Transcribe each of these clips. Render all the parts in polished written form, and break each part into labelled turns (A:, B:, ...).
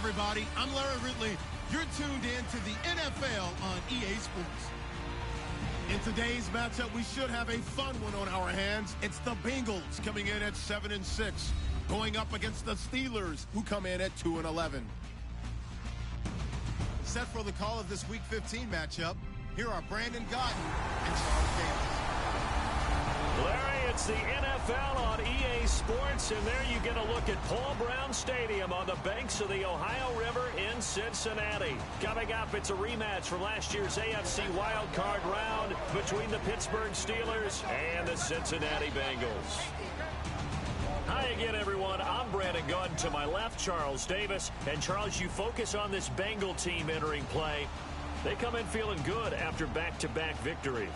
A: everybody. I'm Larry Ridley. You're tuned in to the NFL on EA Sports. In today's matchup, we should have a fun one on our hands. It's the Bengals coming in at 7-6, going up against the Steelers, who come in at 2-11. Set for the call of this Week 15 matchup, here are Brandon Gaudin and Charles Davis.
B: Larry, it's the NFL on EA Sports, and there you get a look at Paul Brown Stadium on the banks of the Ohio River in Cincinnati. Coming up, it's a rematch from last year's AFC wildcard round between the Pittsburgh Steelers and the Cincinnati Bengals. Hi again, everyone. I'm Brandon Gaudin. To my left, Charles Davis. And, Charles, you focus on this Bengal team entering play. They come in feeling good after back-to-back victories.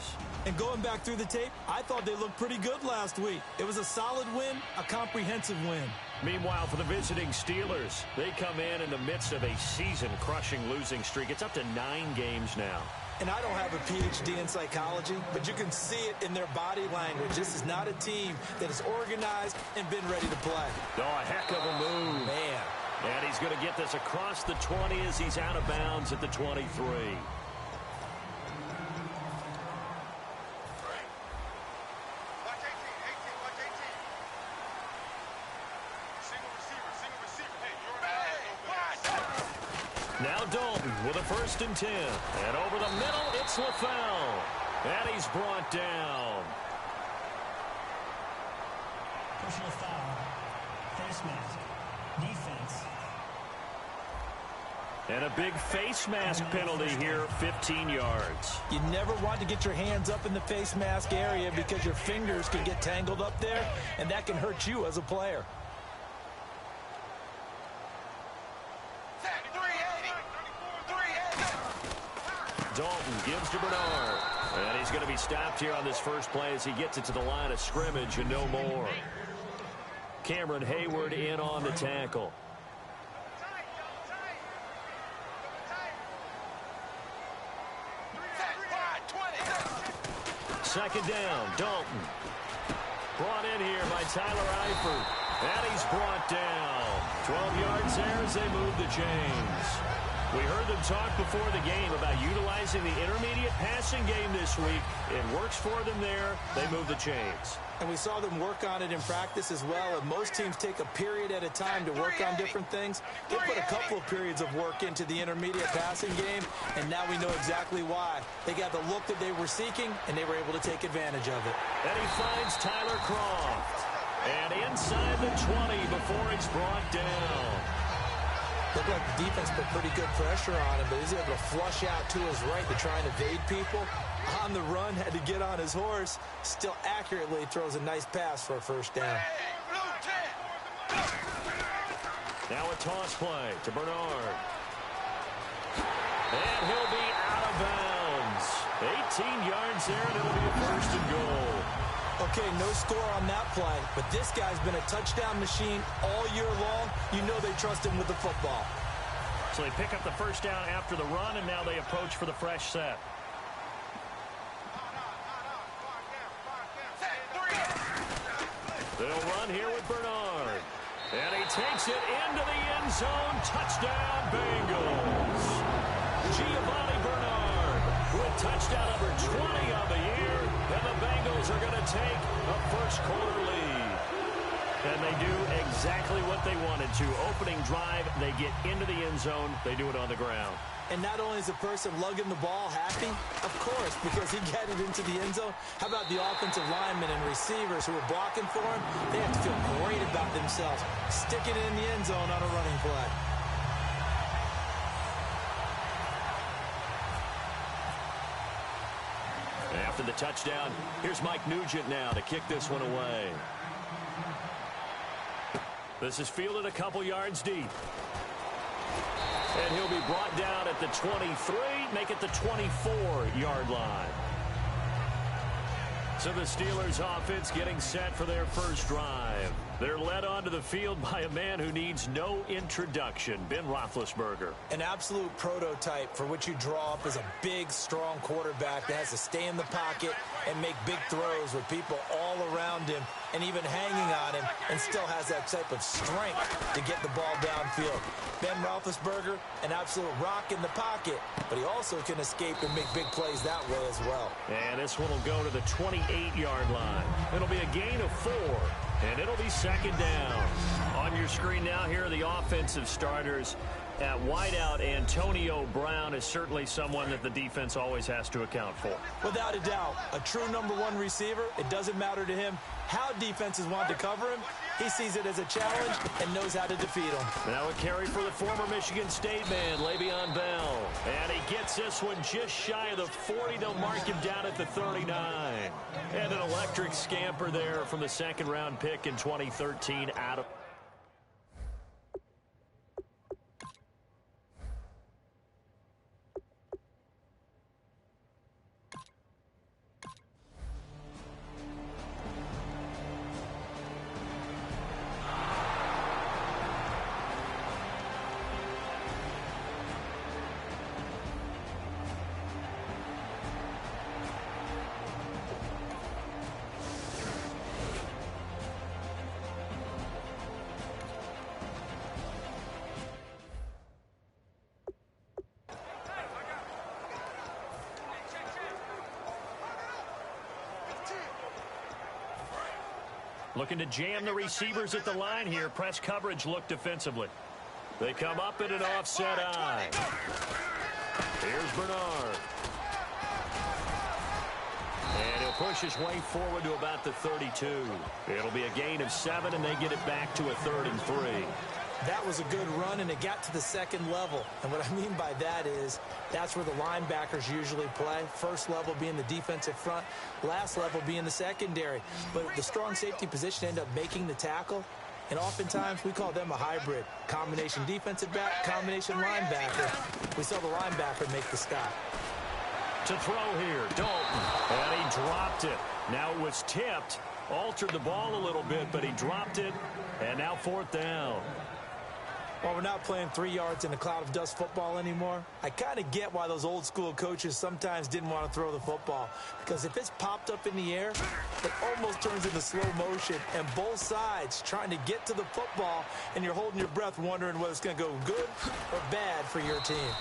C: And going back through the tape, I thought they looked pretty good last week. It was a solid win, a comprehensive win.
B: Meanwhile, for the visiting Steelers, they come in the midst of a season-crushing losing streak. It's up to 9 games now.
C: And I don't have a PhD in psychology, but you can see it in their body language. This is not a team that is organized and been ready to play.
B: Oh, a heck of a move.
C: Man.
B: And he's going to get this across the 20 as he's out of bounds at the 23. Now Dalton with a 1st and 10. And over the middle, it's LaFell. And he's brought down.
D: Personal foul. Face mask. Defense.
B: And a big face mask penalty here, 15 yards.
C: You never want to get your hands up in the face mask area because your fingers can get tangled up there, and that can hurt you as a player.
B: Dalton gives to Bernard. And he's going to be stopped here on this first play as he gets it to the line of scrimmage and no more. Cameron Hayward in on the tackle. Second down, Dalton. Brought in here by Tyler Eifert. And he's brought down. 12 yards there as they move the chains. We heard them talk before the game about utilizing the intermediate passing game this week. It works for them there. They move the chains.
C: And we saw them work on it in practice as well. And most teams take a period at a time to work on different things. They put a couple of periods of work into the intermediate passing game, and now we know exactly why. They got the look that they were seeking, and they were able to take advantage of it.
B: And he finds Tyler Croft. And inside the 20 before it's brought down.
C: Looked like the defense put pretty good pressure on him, but he's able to flush out to his right to try and evade people. On the run, had to get on his horse. Still accurately throws a nice pass for a 1st down.
B: Now a toss play to Bernard. And he'll be out of bounds. 18 yards there, and it'll be a 1st and goal.
C: Okay, no score on that play, but this guy's been a touchdown machine all year long. You know they trust him with the football.
B: So they pick up the 1st down after the run, and now they approach for the fresh set. They'll run here with Bernard. And he takes it into the end zone. Touchdown, Bengals. Giovanni Bernard with touchdown number 20 on the year. And the Bengals are going to take a 1st quarter lead. And they do exactly what they wanted to. Opening drive, they get into the end zone. They do it on the ground.
C: And not only is the person lugging the ball happy, of course, because he got it into the end zone. How about the offensive linemen and receivers who are blocking for him? They have to feel great about themselves, sticking it in the end zone on a running play.
B: After the touchdown, here's Mike Nugent now to kick this one away. This is fielded a couple yards deep. And he'll be brought down at the 23, make it the 24-yard line. So the Steelers offense getting set for their first drive. They're led onto the field by a man who needs no introduction, Ben Roethlisberger.
C: An absolute prototype for what you draw up as a big, strong quarterback that has to stay in the pocket and make big throws with people all around him and even hanging on him, and still has that type of strength to get the ball downfield. Ben Roethlisberger, an absolute rock in the pocket, but he also can escape and make big plays that way as well.
B: And this one will go to the 28-yard line. It'll be a gain of 4. And it'll be second down. On your screen now, here are the offensive starters. At wideout, Antonio Brown is certainly someone that the defense always has to account for.
C: Without a doubt, a true #1 receiver. It doesn't matter to him how defenses want to cover him. He sees it as a challenge and knows how to defeat him.
B: Now a carry for the former Michigan State man, Le'Veon Bell. And he gets this one just shy of the 40. They'll mark him down at the 39. And an electric scamper there from the second-round pick in 2013 out of... Looking to jam the receivers at the line here. Press coverage look defensively. They come up in an offset eye. Here's Bernard. And he'll push his way forward to about the 32. It'll be a gain of 7, and they get it back to a 3rd and 3.
C: That was a good run, and it got to the second level. And what I mean by that is that's where the linebackers usually play. First level being the defensive front, last level being the secondary. But the strong safety position ended up making the tackle. And oftentimes we call them a hybrid. Combination defensive back, combination linebacker. We saw the linebacker make the stop.
B: To throw here, Dalton. And he dropped it. Now it was tipped. Altered the ball a little bit, but he dropped it. And now 4th down.
C: While we're not playing 3 yards in a cloud of dust football anymore, I kind of get why those old school coaches sometimes didn't want to throw the football. Because if it's popped up in the air, it almost turns into slow motion. And both sides trying to get to the football, and you're holding your breath wondering whether it's going to go good or bad for your team.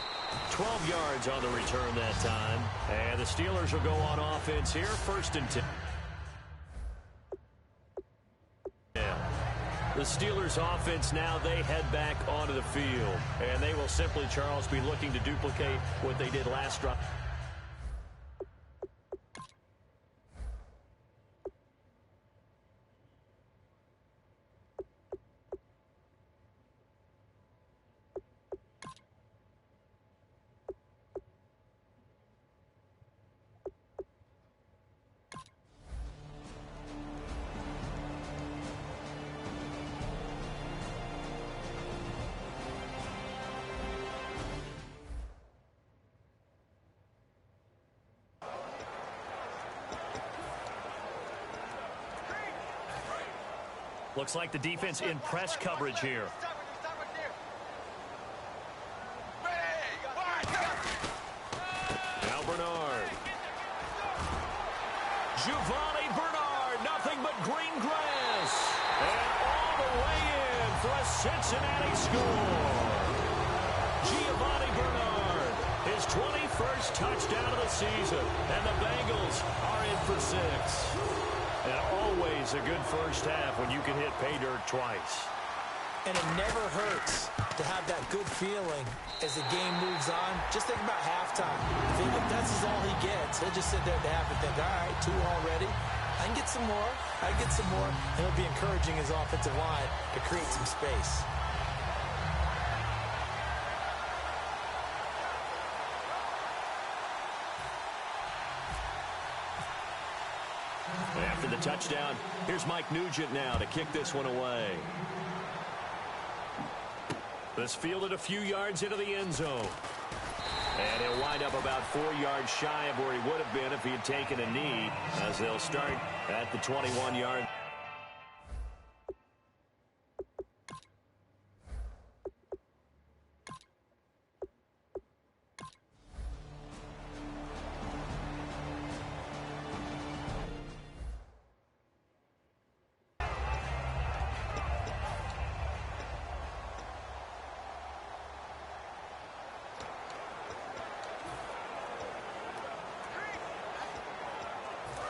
B: 12 yards on the return that time. And the Steelers will go on offense here. 1st and 10. The Steelers offense now, they head back onto the field. And they will simply, Charles, be looking to duplicate what they did last drive. Looks like the defense in press coverage here. Now Bernard. Giovanni Bernard, nothing but green grass. And all the way in for a Cincinnati score. Giovanni Bernard, his 21st touchdown of the season. And the Bengals are in for 6. And always a good first half when you can hit pay dirt twice.
C: And it never hurts to have that good feeling as the game moves on. Just think about halftime. If that's all he gets, he'll just sit there at the half and think, all right, 2 already. I can get some more. I can get some more. And he'll be encouraging his offensive line to create some space.
B: After the touchdown, here's Mike Nugent now to kick this one away. This fielded a few yards into the end zone. And he'll wind up about 4 yards shy of where he would have been if he had taken a knee, as they'll start at the 21-yard.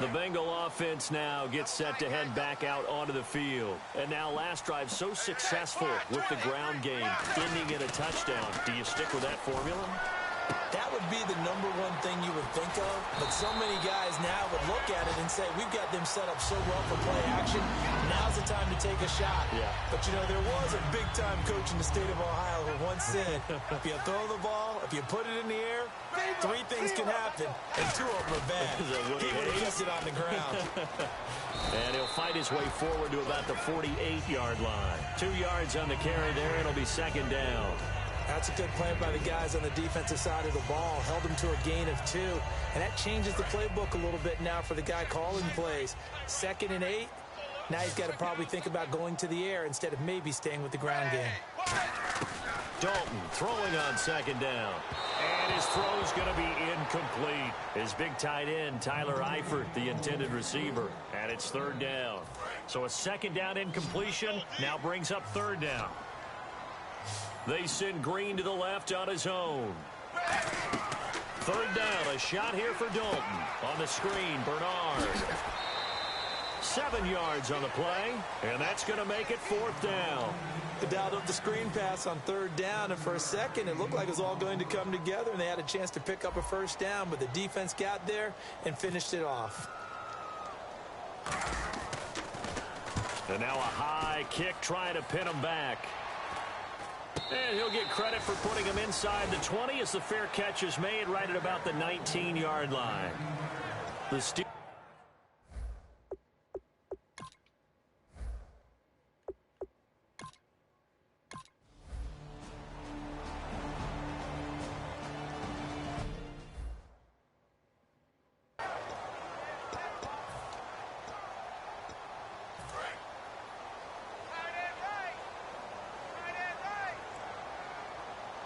B: The Bengal offense now gets set to head back out onto the field. And now last drive so successful with the ground game, ending in a touchdown. Do you stick with that formula?
C: That would be the number one thing you would think of, but so many guys now would look at it and say, we've got them set up so well for play action. Now's the time to take a shot. Yeah. But, you know, there was a big-time coach in the state of Ohio who once said, if you throw the ball, if you put it in the air, 3 things can happen, and 2 of them are bad. He would have kept it on the ground.
B: And he'll fight his way forward to about the 48-yard line. 2 yards on the carry there, and it'll be second down.
C: That's a good play by the guys on the defensive side of the ball. Held them to a gain of 2. And that changes the playbook a little bit now for the guy calling plays. 2nd and 8. Now he's got to probably think about going to the air instead of maybe staying with the ground game.
B: Dalton throwing on second down. And his throw's going to be incomplete. His big tight end, Tyler Eifert, the intended receiver. And it's 3rd down. So a 2nd down incompletion now brings up 3rd down. They send Green to the left on his own. 3rd down, a shot here for Dalton. On the screen, Bernard. 7 yards on the play, and that's going to make it 4th down.
C: They dialed up the screen pass on 3rd down, and for a second it looked like it was all going to come together, and they had a chance to pick up a 1st down, but the defense got there and finished it off.
B: And now a high kick trying to pin him back. And he'll get credit for putting him inside the 20 as the fair catch is made right at about the 19-yard line. The Steelers.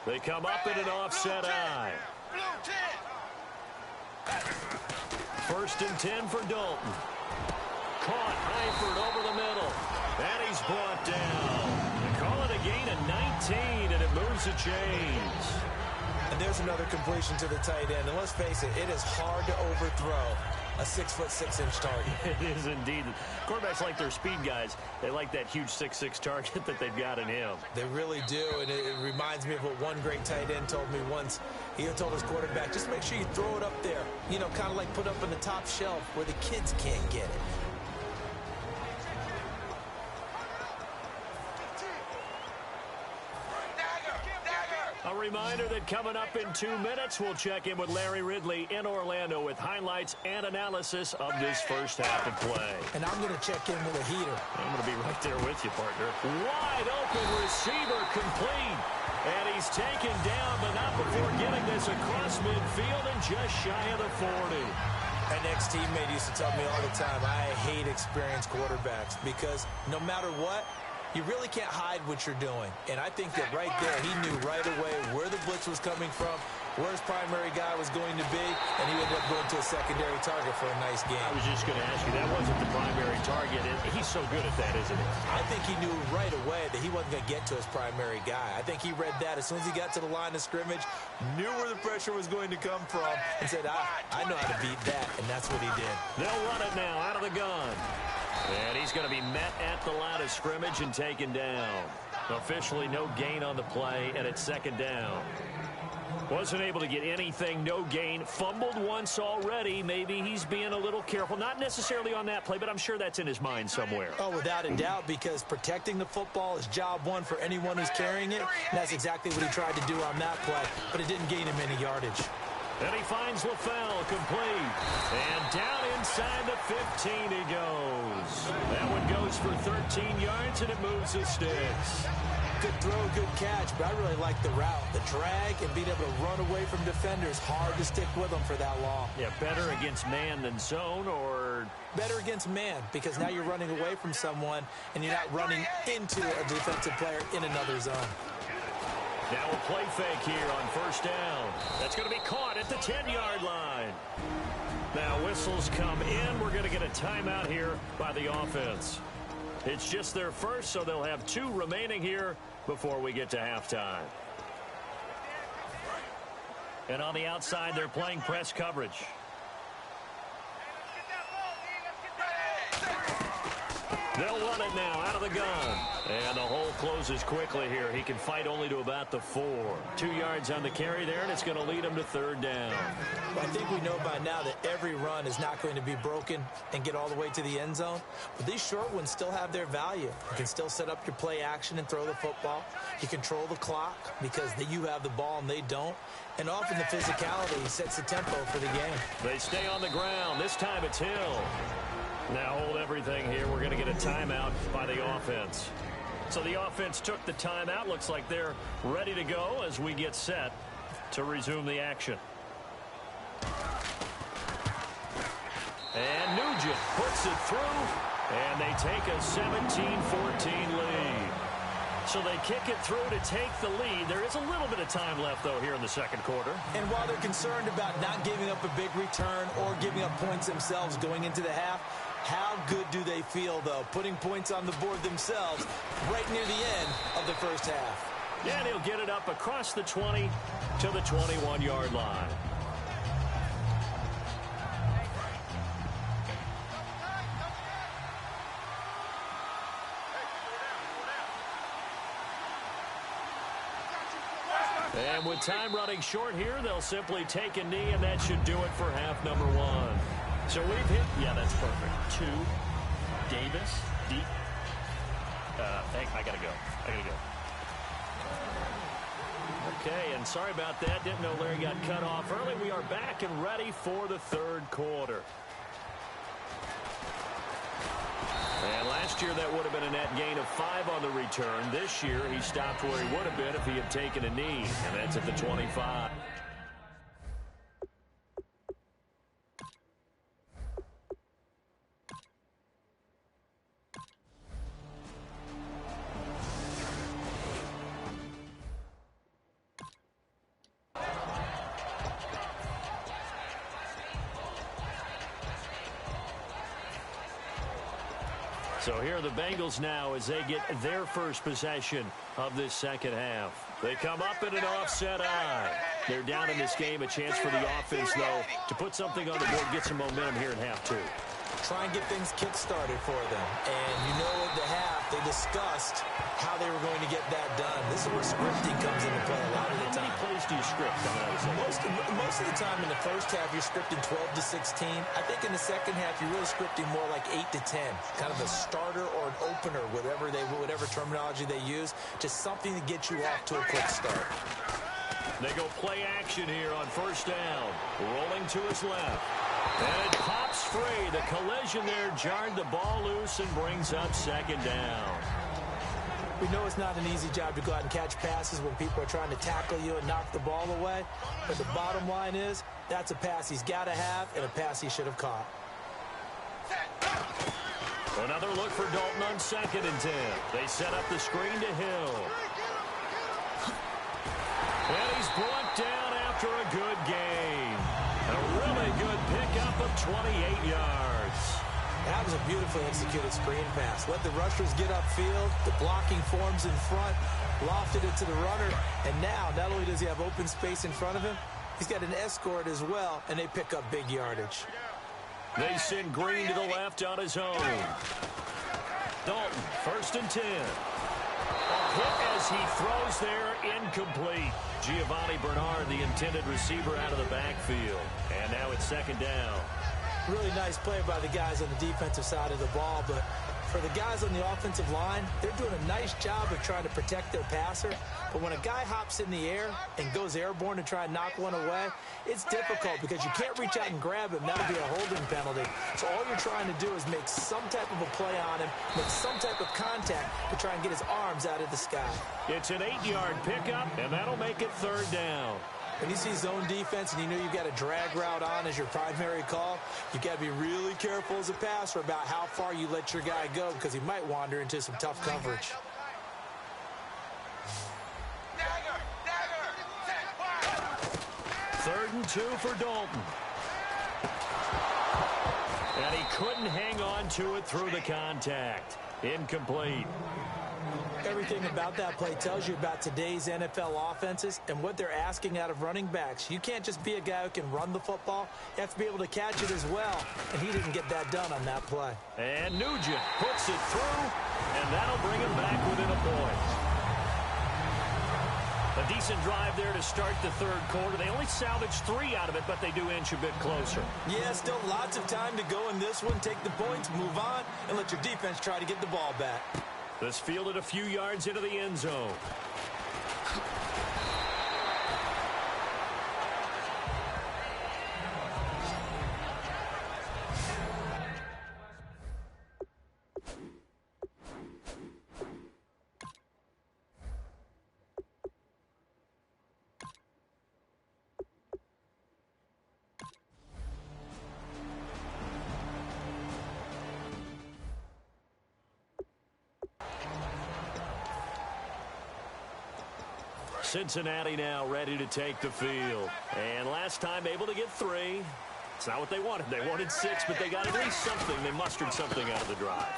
B: They come up in an offset eye. 1st and 10 for Dalton. Caught Eifert over the middle. And he's brought down. They call it a gain of 19, and it moves the chains.
C: And there's another completion to the tight end. And let's face it, it is hard to overthrow a 6'6" target.
B: It is indeed. Quarterbacks like their speed guys. They like that huge 6'6" target that they've got in him.
C: They really do, and it reminds me of what one great tight end told me once. He told his quarterback, just make sure you throw it up there. You know, kind of like put up on the top shelf where the kids can't get it.
B: A reminder that coming up in 2 minutes, we'll check in with Larry Ridley in Orlando with highlights and analysis of this first half of play.
C: And I'm going to check in with a heater.
B: I'm going to be right there with you, partner. Wide open receiver complete. And he's taken down, but not before getting this across midfield and just shy of the 40.
C: An ex-teammate used to tell me all the time, I hate experienced quarterbacks because no matter what, you really can't hide what you're doing. And I think that right there, he knew right away where the blitz was coming from, where his primary guy was going to be, and he ended up going to a secondary target for a nice game.
B: I was just going to ask you, that wasn't the primary target. He's so good at that, isn't he?
C: I think he knew right away that he wasn't going to get to his primary guy. I think he read that as soon as he got to the line of scrimmage, knew where the pressure was going to come from, and said, I know how to beat that, and that's what he did.
B: They'll run it now out of the gun. And he's going to be met at the line of scrimmage and taken down. Officially no gain on the play, and it's 2nd down. Wasn't able to get anything, no gain. Fumbled once already. Maybe he's being a little careful. Not necessarily on that play, but I'm sure that's in his mind somewhere.
C: Oh, without a doubt, because protecting the football is job one for anyone who's carrying it. And that's exactly what he tried to do on that play, but it didn't gain him any yardage.
B: And he finds LaFell complete. And down inside the 15 he goes. That one goes for 13 yards, and it moves the sticks.
C: Good throw, good catch, but I really like the route. The drag and being able to run away from defenders. Hard to stick with them for that long.
B: Yeah, better against man than zone, or?
C: Better against man, because now you're running away from someone, and you're not running into a defensive player in another zone.
B: Now a play fake here on 1st down. That's going to be caught at the 10-yard line. Now whistles come in. We're going to get a timeout here by the offense. It's just their first, so they'll have 2 remaining here before we get to halftime. And on the outside, they're playing press coverage. They'll run it now out of the gun. And the hole closes quickly here. He can fight only to about the 4. 2 yards on the carry there, and it's going to lead him to 3rd down.
C: Well, I think we know by now that every run is not going to be broken and get all the way to the end zone. But these short ones still have their value. You can still set up your play action and throw the football. You control the clock because you have the ball and they don't. And often the physicality sets the tempo for the game.
B: They stay on the ground. This time it's Hill. Now hold everything here. We're going to get a timeout by the offense. So the offense took the timeout. Looks like they're ready to go as we get set to resume the action. And Nugent puts it through, and they take a 17-14 lead. So they kick it through to take the lead. There is a little bit of time left, though, here in the second quarter.
C: And while they're concerned about not giving up a big return or giving up points themselves going into the half, how good do they feel, though, putting points on the board themselves right near the end of the first half?
B: Yeah, and he'll get it up across the 20 to the 21-yard line. And with time running short here, they'll simply take a knee, and that should do it for half number 1. So we've hit, yeah, that's perfect. 2, Davis, deep. I gotta go. Okay, and sorry about that. Didn't know Larry got cut off early. We are back and ready for the third quarter. And last year that would have been a net gain of 5 on the return. This year he stopped where he would have been if he had taken a knee, and that's at the 25. So here are the Bengals now as they get their first possession of this second half. They come up in an offset eye. They're down in this game. A chance for the offense, though, to put something on the board, get some momentum here in half 2.
C: Try and get things kick-started for them. And you know at the half, they discussed how they were going to get that done. This is where scripting comes into play a lot of the time.
B: How many plays do you script coming out of the second?
C: Most of the time in the first half, you're scripting 12 to 16. I think in the second half, you're really scripting more like 8 to 10. Kind of a starter or an opener, whatever terminology they use. Just something to get you off to a quick start.
B: They go play action here on first down. Rolling to his left. And it pops free. The collision there jarred the ball loose and brings up second down.
C: We know it's not an easy job to go out and catch passes when people are trying to tackle you and knock the ball away. But the bottom line is, that's a pass he's got to have and a pass he should have caught.
B: Another look for Dalton on 2nd and 10. They set up the screen to Hill. And he's brought down after a good game. A really good pickup of 28 yards.
C: That was a beautifully executed screen pass. Let the rushers get upfield. The blocking forms in front. Lofted it to the runner. And now, not only does he have open space in front of him, he's got an escort as well, and they pick up big yardage.
B: They send Green to the left on his own. Dalton, 1st and 10. A hit as he throws there, incomplete. Giovanni Bernard, the intended receiver, out of the backfield. And now it's 2nd down.
C: Really nice play by the guys on the defensive side of the ball, but for the guys on the offensive line, they're doing a nice job of trying to protect their passer. But when a guy hops in the air and goes airborne to try and knock one away, it's difficult because you can't reach out and grab him. That'll be a holding penalty. So all you're trying to do is make some type of a play on him, make some type of contact to try and get his arms out of the sky.
B: It's an 8-yard pickup, and that'll make it 3rd down.
C: When you see zone defense and you know you've got a drag route on as your primary call, you've got to be really careful as a passer about how far you let your guy go because he might wander into some tough coverage.
B: Third and 2 for Dalton. And he couldn't hang on to it through the contact. Incomplete.
C: Everything about that play tells you about today's NFL offenses and what they're asking out of running backs. You can't just be a guy who can run the football. You have to be able to catch it as well, and he didn't get that done on that play.
B: And Nugent puts it through, and that'll bring him back within a point. A decent drive there to start the third quarter. They only salvaged 3 out of it, but they do inch a bit closer.
C: Yeah, still lots of time to go in this one. Take the points, move on, and let your defense try to get the ball back.
B: This fielded a few yards into the end zone. Cincinnati now ready to take the field. And last time able to get 3. It's not what they wanted. They wanted 6, but they got at least something. They mustered something out of the drive.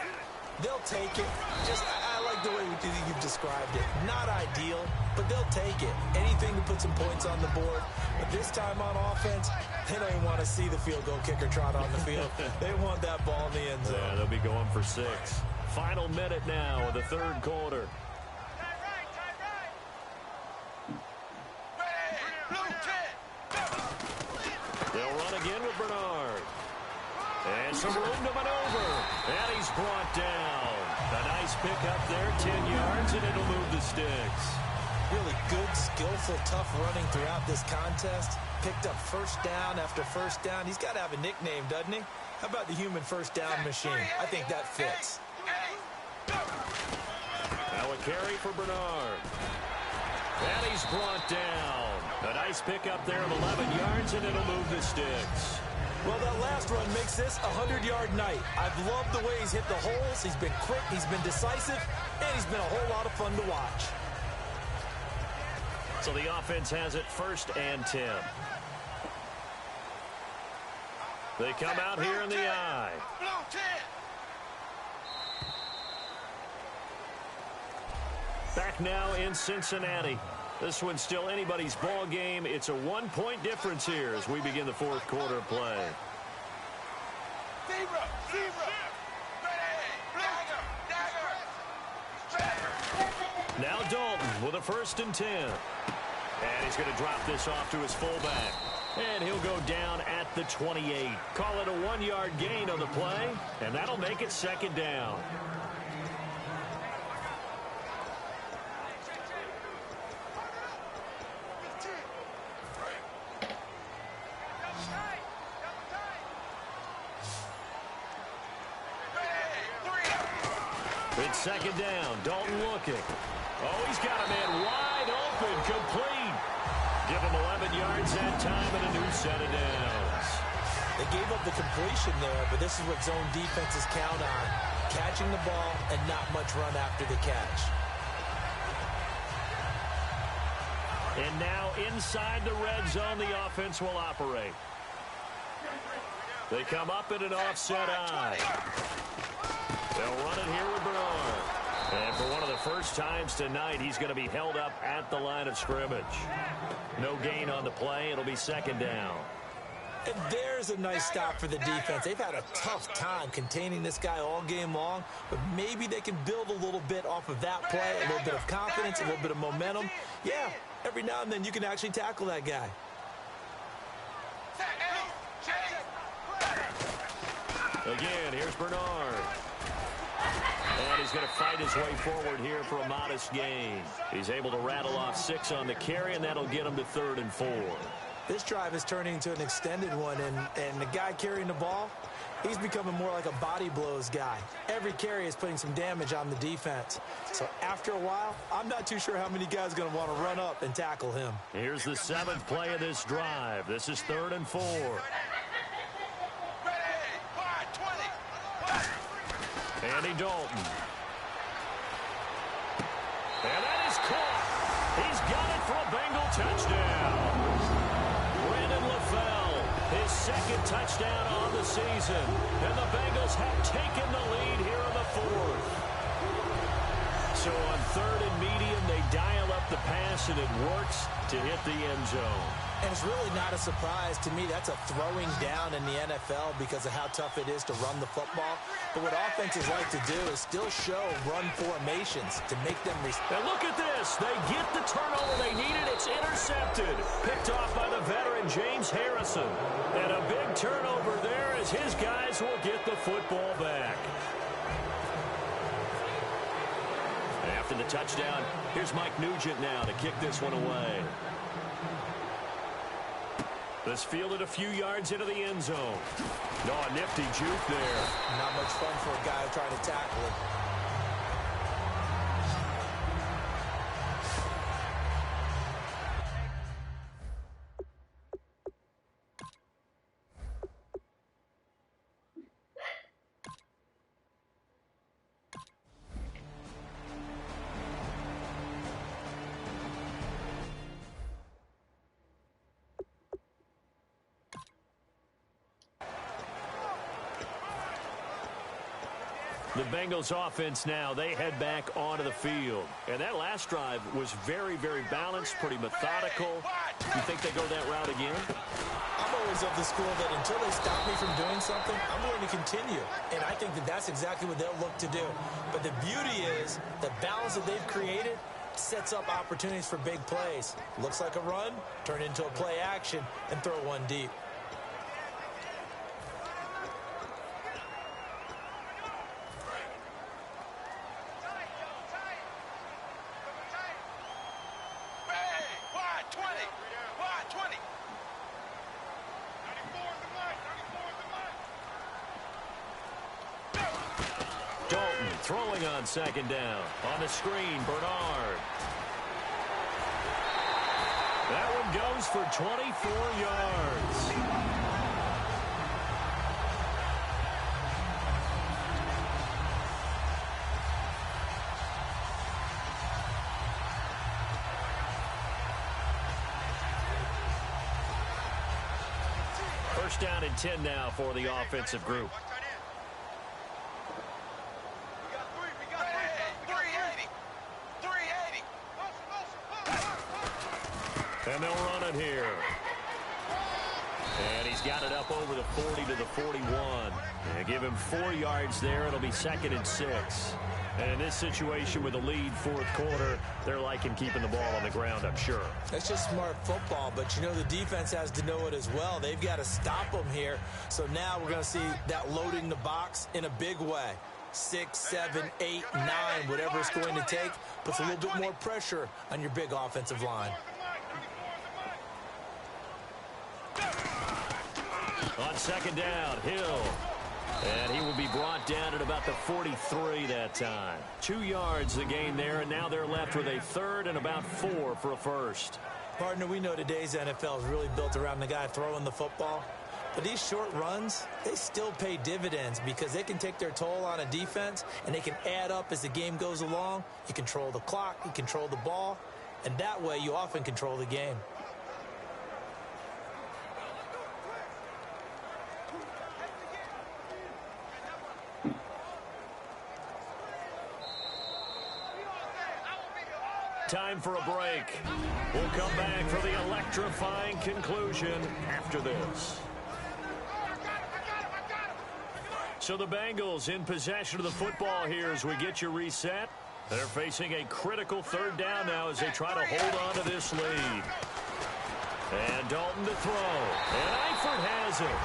C: They'll take it. I like the way you've described it. Not ideal, but they'll take it. Anything to put some points on the board. But this time on offense, they don't even want to see the field goal kicker trot on the field. They want that ball in the end zone.
B: Yeah, they'll be going for 6. Final minute now of the third quarter. They'll run again with Bernard. And some room to maneuver. And he's brought down. A nice pickup there, 10 yards, and it'll move the sticks.
C: Really good, skillful, tough running throughout this contest. Picked up first down after first down. He's got to have a nickname, doesn't he? How about the human first down machine? I think that fits.
B: Now a carry for Bernard. And he's brought down. A nice pickup there of 11 yards, and it'll move the sticks.
C: Well, that last run makes this a 100-yard night. I've loved the way he's hit the holes. He's been quick, he's been decisive, and he's been a whole lot of fun to watch.
B: So the offense has it 1st and 10. They come out here in the I. Back now in Cincinnati. This one's still anybody's ball game. It's a 1-point difference here as we begin the fourth quarter of play. Now Dalton with a 1st and 10. And he's going to drop this off to his fullback. And he'll go down at the 28. Call it a 1-yard gain on the play, and that'll make it 2nd down. It's 2nd down. Dalton looking. Oh, he's got a man wide open, complete. Give him 11 yards that time and a new set of downs.
C: They gave up the completion there, but this is what zone defenses count on. Catching the ball and not much run after the catch.
B: And now inside the red zone, the offense will operate. They come up in an offset I. They'll run it here with Bernard. And for one of the first times tonight, he's going to be held up at the line of scrimmage. No gain on the play. It'll be 2nd down.
C: And there's a nice stop for the defense. They've had a tough time containing this guy all game long, but maybe they can build a little bit off of that play, a little bit of confidence, a little bit of momentum. Yeah, every now and then you can actually tackle that guy.
B: Again, here's Bernard. And he's going to fight his way forward here for a modest gain. He's able to rattle off 6 on the carry, and that'll get him to 3rd and 4.
C: This drive is turning into an extended one, and the guy carrying the ball, he's becoming more like a body blows guy. Every carry is putting some damage on the defense. So after a while, I'm not too sure how many guys are going to want to run up and tackle him.
B: Here's the 7th play of this drive. This is 3rd and 4. Andy Dalton. And that is caught. He's got it for a Bengal touchdown. Brandon LaFell, his 2nd touchdown on the season. And the Bengals have taken the lead here in the 4th. So on third and medium, they dial up the pass, and it works to hit the end zone.
C: And it's really not a surprise to me. That's a throwing down in the NFL because of how tough it is to run the football. But what offenses like to do is still show run formations to make them
B: And look at this. They get the turnover they needed. It's intercepted. Picked off by the veteran James Harrison. And a big turnover there as his guys will get the football back. After the touchdown, here's Mike Nugent now to kick this one away. This fielded a few yards into the end zone. No, a nifty juke there.
C: Not much fun for a guy trying to tackle it.
B: The Bengals offense now, they head back onto the field. And that last drive was very, very balanced, pretty methodical. You think they go that route again?
C: I'm always of the school that until they stop me from doing something, I'm going to continue. And I think that that's exactly what they'll look to do. But the beauty is the balance that they've created sets up opportunities for big plays. Looks like a run, turn into a play action, and throw one deep.
B: Throwing on second down. On the screen, Bernard. That one goes for 24 yards. First down and 10 now for the offensive group. And they'll run it here. And he's got it up over the 40 to the 41. And give him 4 yards there. It'll be second and 6. And in this situation with a lead fourth quarter, they're liking keeping the ball on the ground, I'm sure.
C: That's just smart football, but you know the defense has to know it as well. They've got to stop them here. So now we're going to see that loading the box in a big way. 6, 7, 8, 9, whatever it's going to take, puts a little bit more pressure on your big offensive line.
B: On second down, Hill. And he will be brought down at about the 43 that time. 2 yards the gain there, and now they're left with a third and about 4 for a first.
C: Partner, we know today's NFL is really built around the guy throwing the football. But these short runs, they still pay dividends because they can take their toll on a defense, and they can add up as the game goes along. You control the clock, you control the ball, and that way you often control the game.
B: Time for a break. We'll come back for the electrifying conclusion after this. So the Bengals in possession of the football here as we get you reset. They're facing a critical third down now as they try to hold on to this lead. And Dalton to throw. And Eifert has it.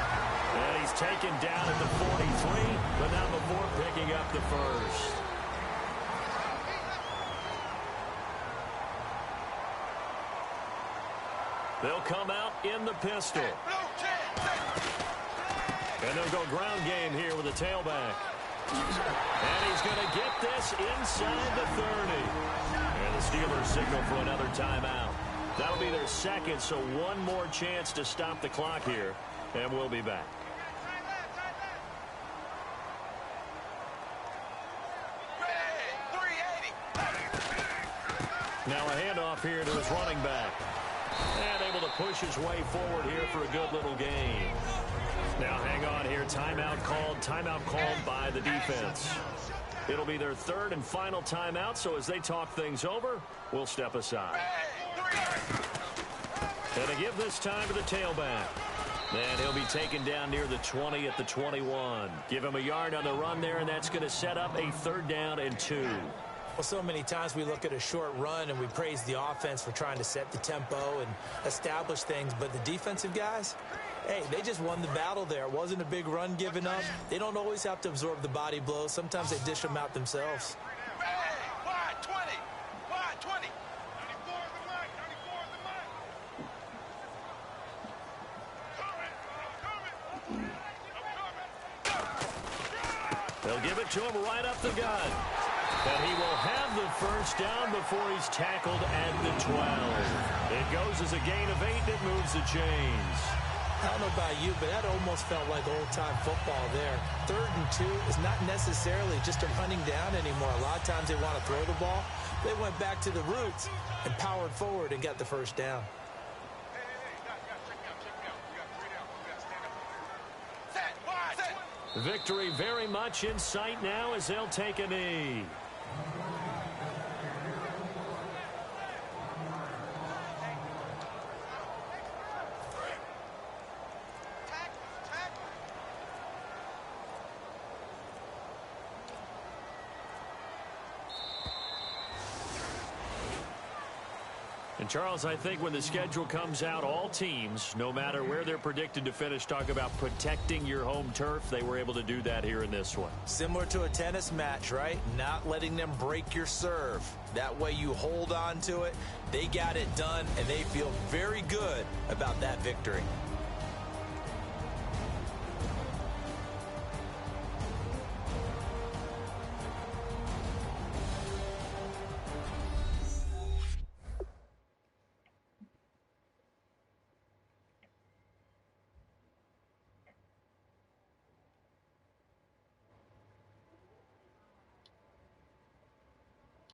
B: And he's taken down at the 43, but not before picking up the first. They'll come out in the pistol. And they'll go ground game here with a tailback. And he's going to get this inside the 30. And the Steelers signal for another timeout. That'll be their second, so one more chance to stop the clock here. And we'll be back. Now a handoff here to his running back. And able to push his way forward here for a good little gain. Now hang on here. Timeout called by the defense. It'll be their third and final timeout, so as they talk things over, we'll step aside. And to give this time to the tailback. And he'll be taken down near the 20 at the 21. Give him a yard on the run there, and that's going to set up a 3rd down and 2.
C: Well, so many times we look at a short run and we praise the offense for trying to set the tempo and establish things, but the defensive guys, hey, they just won the battle there. It wasn't a big run given up. They don't always have to absorb the body blows. Sometimes they dish them out themselves.
E: Wide 20. Wide 20.
B: They'll give it to him right up the gut. And he will have the first down before he's tackled at the 12. It goes as a gain of 8. It moves the chains.
C: I don't know about you, but that almost felt like old-time football there. 3rd and 2 is not necessarily just a running down anymore. A lot of times they want to throw the ball. They went back to the roots and powered forward and got the first down.
B: Victory very much in sight now as they'll take a knee. And Charles, I think when the schedule comes out, all teams, no matter where they're predicted to finish, talk about protecting your home turf. They were able to do that here in this one.
C: Similar to a tennis match, right? Not letting them break your serve. That way you hold on to it. They got it done, and they feel very good about that victory.